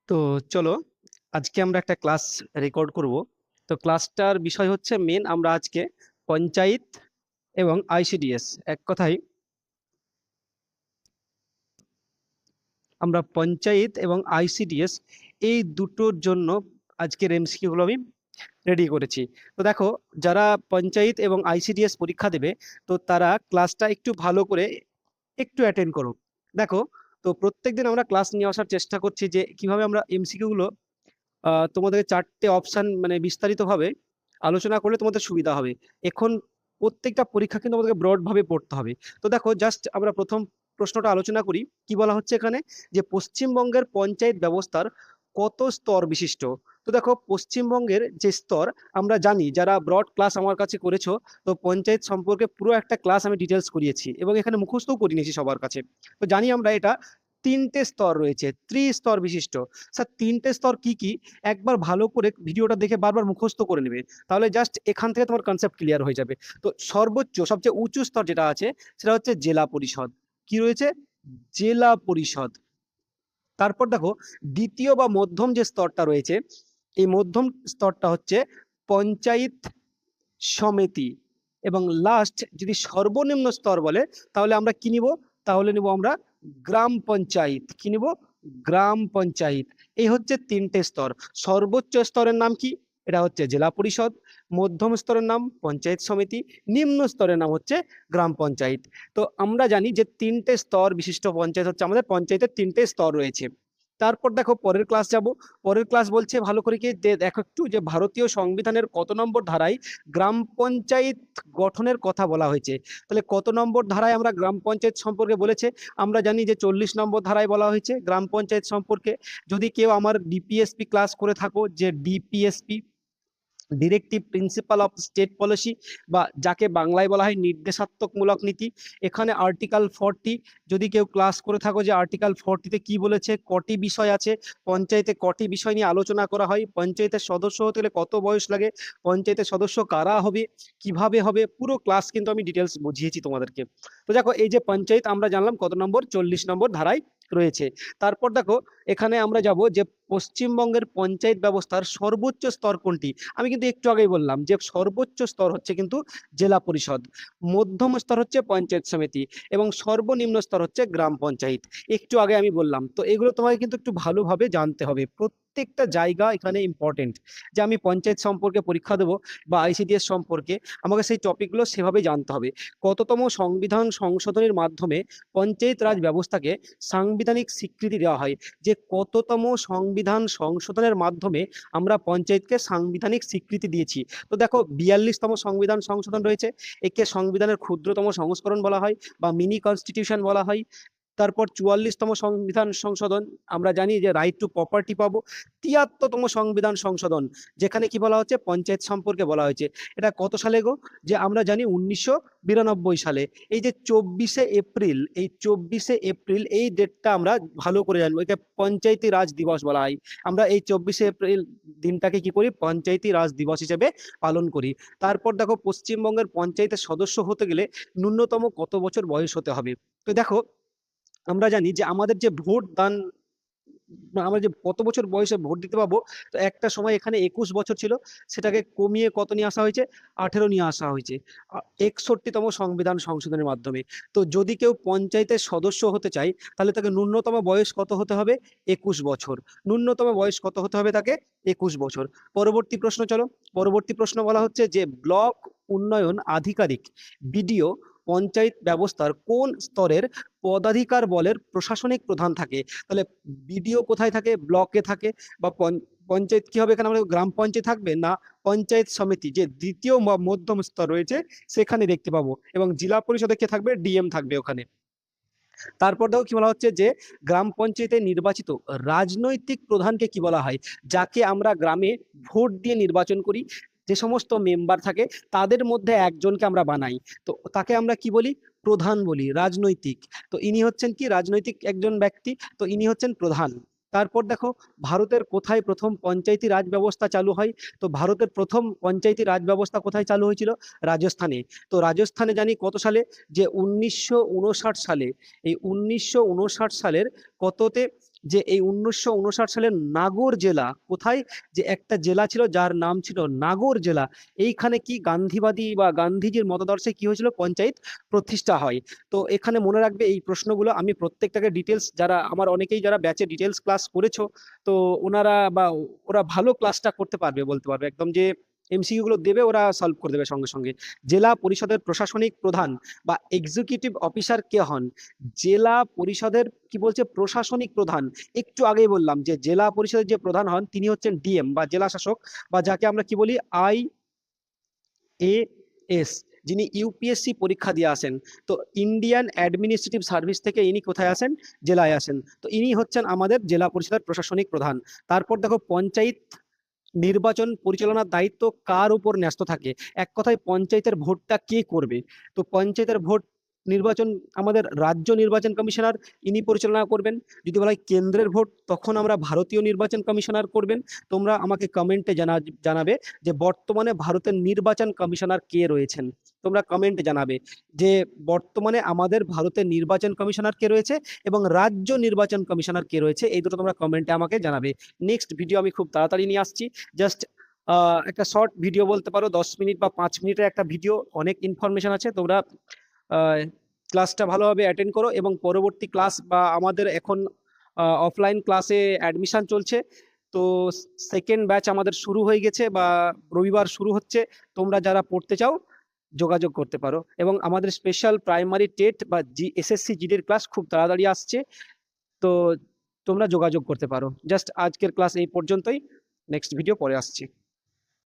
তো চলো আজকে আমরা একটা ক্লাস রেকর্ড করব। তো ক্লাসটার বিষয় হচ্ছে মেন আমরা আজকে পঞ্চায়েত এবং আইসিডিএস, এক কথায় আমরা পঞ্চায়েত এবং আইসিডিএস এই দুটোর জন্য আজকের এমসিকিউ গুলো আমি রেডি করেছি। তো দেখো, যারা পঞ্চায়েত এবং আইসিডিএস পরীক্ষা দেবে তো তারা ক্লাসটা একটু ভালো করে একটু অ্যাটেন্ড করো। দেখো, তো প্রত্যেকদিন আমরা ক্লাস নিয়ে আসার চেষ্টা করছি যে কিভাবে আমরা এমসিকিউ গুলো তোমাদের চারটে অপশন মানে বিস্তারিতভাবে আলোচনা করলে তোমাদের সুবিধা হবে। এখন প্রত্যেকটা পরীক্ষা কিন্তু আমাদেরকে ব্রড ভাবে পড়তে হবে। তো দেখো, জাস্ট আমরা প্রথম প্রশ্নটা আলোচনা করি। কি বলা হচ্ছে এখানে, যে পশ্চিমবঙ্গের পঞ্চায়েত ব্যবস্থার কত স্তর বিশিষ্ট। তো দেখো, পশ্চিমবঙ্গের যে স্তর আমরা জানি, যারা ব্রড ক্লাস আমার কাছে করেছো, তো পঞ্চায়েত সম্পর্কে পুরো একটা ক্লাস আমি ডিটেলস করিয়েছি এবং এখানে মুখস্থও করে নিয়েছি সবার কাছে। তো জানি আমরা এটা তিনটে স্তর রয়েছে, ত্রিস্তর বিশিষ্ট। স্যার, তিনটে স্তর কি কি? একবার ভালো করে ভিডিওটা দেখে বারবার মুখস্থ করে নেবে, তাহলে জাস্ট এখান থেকে তোমার কনসেপ্ট ক্লিয়ার হয়ে যাবে। তো সর্বোচ্চ সবচেয়ে উঁচু স্তর যেটা আছে সেটা হচ্ছে জেলা পরিষদ। কি রয়েছে? জেলা পরিষদ। তারপর দেখো, দ্বিতীয় বা মধ্যম যে স্তরটা রয়েছে, এই মধ্যম স্তরটা হচ্ছে পঞ্চায়েত সমিতি। এবং লাস্ট যদি সর্বনিম্ন স্তর বলে, তাহলে আমরা কি নিব? তাহলে নিব আমরা গ্রাম পঞ্চায়েত। কি নিব? গ্রাম পঞ্চায়েত। এই হচ্ছে তিনটে স্তর। সর্বোচ্চ স্তরের নাম কি? এটা হচ্ছে জেলা পরিষদ। মধ্যম স্তরের নাম পঞ্চায়েত সমিতি। নিম্ন স্তরের নাম হচ্ছে গ্রাম পঞ্চায়েত। তো আমরা জানি যে তিনটে স্তর বিশিষ্ট পঞ্চায়েত হচ্ছে আমাদের পঞ্চায়েতের তিনটে স্তর রয়েছে। তারপর দেখো, পরের ক্লাস যাব। পরের ক্লাস বলছে ভালো করে কি দেখো একটু, যে ভারতীয় সংবিধানের কত নম্বর ধারায় গ্রাম পঞ্চায়েত গঠনের কথা বলা হয়েছে। তাহলে কত নম্বর ধারায় আমরা গ্রাম পঞ্চায়েত সম্পর্কে বলেছে? আমরা জানি যে 40 নম্বর ধারায় বলা হয়েছে গ্রাম পঞ্চায়েত সম্পর্কে। যদি কেউ আমার ডিপিএসপি ক্লাস করে থাকো, যে DPSP, directive principal of state policy, বা যাকে বাংলায় বলা হয় নির্দেশাত্মকমূলক নীতি, এখানে আর্টিকেল 40 যদি কেউ ক্লাস করে থাকো, যে আর্টিকেল 40-তে কি বলেছে, কটি বিষয় আছে, পঞ্চায়েতে কটি বিষয় নিয়ে আলোচনা করা হয়, পঞ্চায়েতের সদস্য হতে গেলে কত বয়স লাগে, পঞ্চায়েতের সদস্য কারা হবে, কিভাবে হবে, পুরো ক্লাস কিন্তু আমি ডিটেলস বুঝিয়েছি তোমাদেরকে। তো দেখো, এই যে পঞ্চায়েত আমরা জানলাম কত নম্বর, 40 নম্বর ধারায় রয়েছে। তারপর দেখো, এখানে আমরা যাব যে পশ্চিমবঙ্গের পঞ্চায়েত ব্যবস্থার সর্বোচ্চ স্তর কোনটি। আমি কিন্তু একটু আগেই বললাম যে সর্বোচ্চ স্তর হচ্ছে কিন্তু জেলা পরিষদ, মধ্যম স্তর হচ্ছে পঞ্চায়েত সমিতি, এবং সর্বনিম্ন স্তর হচ্ছে গ্রাম পঞ্চায়েত। একটু আগে আমি বললাম। তো এগুলো তোমাকে কিন্তু একটু ভালোভাবে জানতে হবে, প্রত্যেকটা জায়গা এখানে ইম্পর্টেন্ট। যে আমি পঞ্চায়েত সম্পর্কে পরীক্ষা দেবো বা আইসিডিএস সম্পর্কে, আমাকে সেই টপিকগুলো সেভাবে জানতে হবে। কততম সংবিধান সংশোধনের মাধ্যমে পঞ্চায়েত রাজ ব্যবস্থাকে সাংবিধানিক স্বীকৃতি দেওয়া হয়, যে কততম সংবিধান সংশোধনের মাধ্যমে আমরা পঞ্চায়েতকে সাংবিধানিক স্বীকৃতি দিয়েছি। তো দেখো, 42তম সংবিধান সংশোধন রয়েছে। একে সংবিধানের ক্ষুদ্রতম সংস্করণ বলা হয় বা মিনি কনস্টিটিউশন বলা হয়। তারপর 44তম সংবিধান সংশোধন, আমরা জানি যে রাইট টু প্রপার্টি পাবো। 73তম সংবিধান সংশোধন, যেখানে কি বলা হচ্ছে, পঞ্চায়েত সম্পর্কে বলা হয়েছে। এটা কত সালে গো? যে আমরা জানি 1992 সালে। এই যে 24শে এপ্রিল, এই 24শে এপ্রিল এই ডেটটা আমরা ভালো করে জানবো, একে পঞ্চায়েতি রাজ দিবস বলা হয়। আমরা এই 24শে এপ্রিল দিনটাকে কি করি? পঞ্চায়েতি রাজ দিবস হিসেবে পালন করি। তারপর দেখো, পশ্চিমবঙ্গের পঞ্চায়েতের সদস্য হতে গেলে ন্যূনতম কত বছর বয়স হতে হবে। তো দেখো, আমরা জানি যে আমাদের যে ভোট দান, আমরা যে কত বছর বয়সে ভোট দিতে পাবো, তো একটা সময় এখানে 21 বছর ছিল, সেটাকে কমিয়ে কত নিয়ে আসা হয়েছে? 18 নিয়ে আসা হয়েছে 61তম সংবিধান সংশোধনের মাধ্যমে। তো যদি কেউ পঞ্চায়েতের সদস্য হতে চায়, তাহলে তাকে ন্যূনতম বয়স কত হতে হবে? 21 বছর। ন্যূনতম বয়স কত হতে হবে তাকে? 21 বছর। পরবর্তী প্রশ্ন চলো। পরবর্তী প্রশ্ন বলা হচ্ছে যে ব্লক উন্নয়ন আধিকারিক, বিডিও, পঞ্চায়েত ব্যবস্থার কোন স্তরের পদাধিকার বলের প্রশাসনিক প্রধান থাকে? তাহলে বিডিও কোথায় থাকে? ব্লকে থাকে। বা পঞ্চায়েত কি হবে এখানে? আমাদের গ্রাম পঞ্চায়েত থাকবে না, পঞ্চায়েত সমিতি যে দ্বিতীয় মধ্যম স্তর রয়েছে সেখানে দেখতে পাবো। এবং জেলা পরিষদে কে থাকবে? ডিএম থাকবে ওখানে। তারপর দেখো, কি বলা হচ্ছে যে গ্রাম পঞ্চায়েতে নির্বাচিত রাজনৈতিক প্রধানকে কি বলা হয়? যাকে আমরা গ্রামে ভোট দিয়ে নির্বাচন করি, যে সমস্ত মেম্বার থাকে তাদের মধ্যে একজনকে আমরা বানাই, তো তাকে আমরা কি বলি? প্রধান বলি, রাজনৈতিক। তো ইনি হচ্ছেন কি? রাজনৈতিক একজন ব্যক্তি। তো ইনি হচ্ছেন প্রধান। তারপর দেখো, ভারতের কোথায় প্রথম পঞ্চায়েতি রাজ ব্যবস্থা চালু হয়? তো ভারতের প্রথম পঞ্চায়েতি রাজ ব্যবস্থা কোথায় চালু হয়েছিল? রাজস্থানে। তো রাজস্থানে জানি কত সালে? যে 1959 সালে। এই 1959 সালের কততে? যে এই 1959 সালের নাগর জেলা কোথায়, যে একটা জেলা ছিল যার নাম ছিল নাগর জেলা, এইখানে কি গান্ধীবাদী বা গান্ধীজির মতাদর্শে কি হয়েছিল, পঞ্চায়েত প্রতিষ্ঠা হয়। তো এখানে মনে রাখবে এই প্রশ্নগুলো, আমি প্রত্যেকটাকে ডিটেলস, যারা আমার অনেকেই যারা ব্যাচে ডিটেলস ক্লাস করেছো, তো ওনারা বা ওরা ভালো ক্লাসটা করতে পারবে, বলতে পারবে একদম, যে এমসিকিউ গুলো দেবে ওরা সলভ করে দেবে সঙ্গে সঙ্গে। জেলা পরিষদের প্রশাসনিক প্রধান বা এক্সিকিউটিভ অফিসার কে হন? জেলা পরিষদের কি বলছে, প্রশাসনিক প্রধান। একটু আগেই বললাম যে জেলা পরিষদের যে প্রধান হন তিনি হচ্ছেন ডিএম বা জেলা শাসক, বা যাকে আমরা কি বলি IAS, যিনি ইউপিএসসি পরীক্ষা দিয়ে আসেন। তো ইন্ডিয়ান অ্যাডমিনিস্ট্রেটিভ সার্ভিস থেকে ইনি কোথায় আসেন, জেলায় আসেন। তো ইনি হচ্ছেন আমাদের জেলা পরিষদের প্রশাসনিক প্রধান। তারপর দেখো, পঞ্চায়েত নির্বাচন পরিচালনার দায়িত্ব কার উপর ন্যস্ত থাকে? এক কথায় পঞ্চায়েতের ভোটটা কে করবে? তো পঞ্চায়েতের ভোট নির্বাচন আমাদের রাজ্য নির্বাচন কমিশনার, ইনি পরিচালনা করবেন। যদি বলা হয় কেন্দ্রের ভোট, তখন আমরা ভারতীয় নির্বাচন কমিশনার করবেন। তোমরা আমাকে কমেন্টে জানাবে যে বর্তমানে ভারতের নির্বাচন কমিশনার কে রয়েছেন। তোমরা কমেন্টে জানাবে যে বর্তমানে আমাদের ভারতের নির্বাচন কমিশনার কে রয়েছে এবং রাজ্য নির্বাচন কমিশনার কে রয়েছে, এই দুটো তোমরা কমেন্টে আমাকে জানাবে। নেক্সট ভিডিও আমি খুব তাড়াতাড়ি নিয়ে আসছি। জাস্ট একটা শর্ট ভিডিও বলতে পারো, 10 মিনিট বা 5 মিনিটের একটা ভিডিও, অনেক ইনফরমেশন আছে। তোমরা ক্লাসটা ভালোভাবে অ্যাটেন্ড করো, এবং পরবর্তী ক্লাস বা আমাদের এখন অফলাইন ক্লাসে অ্যাডমিশন চলছে। তো সেকেন্ড ব্যাচ আমাদের শুরু হয়ে গেছে বা রবিবার শুরু হচ্ছে। তোমরা যারা পড়তে চাও যোগাযোগ করতে পারো, এবং আমাদের স্পেশাল প্রাইমারি টেট বা এসএসসি জিডির ক্লাস খুব তাড়াতাড়ি আসছে। তো তোমরা যোগাযোগ করতে পারো। জাস্ট আজকের ক্লাস এই পর্যন্তই, নেক্সট ভিডিও পরে আসছি।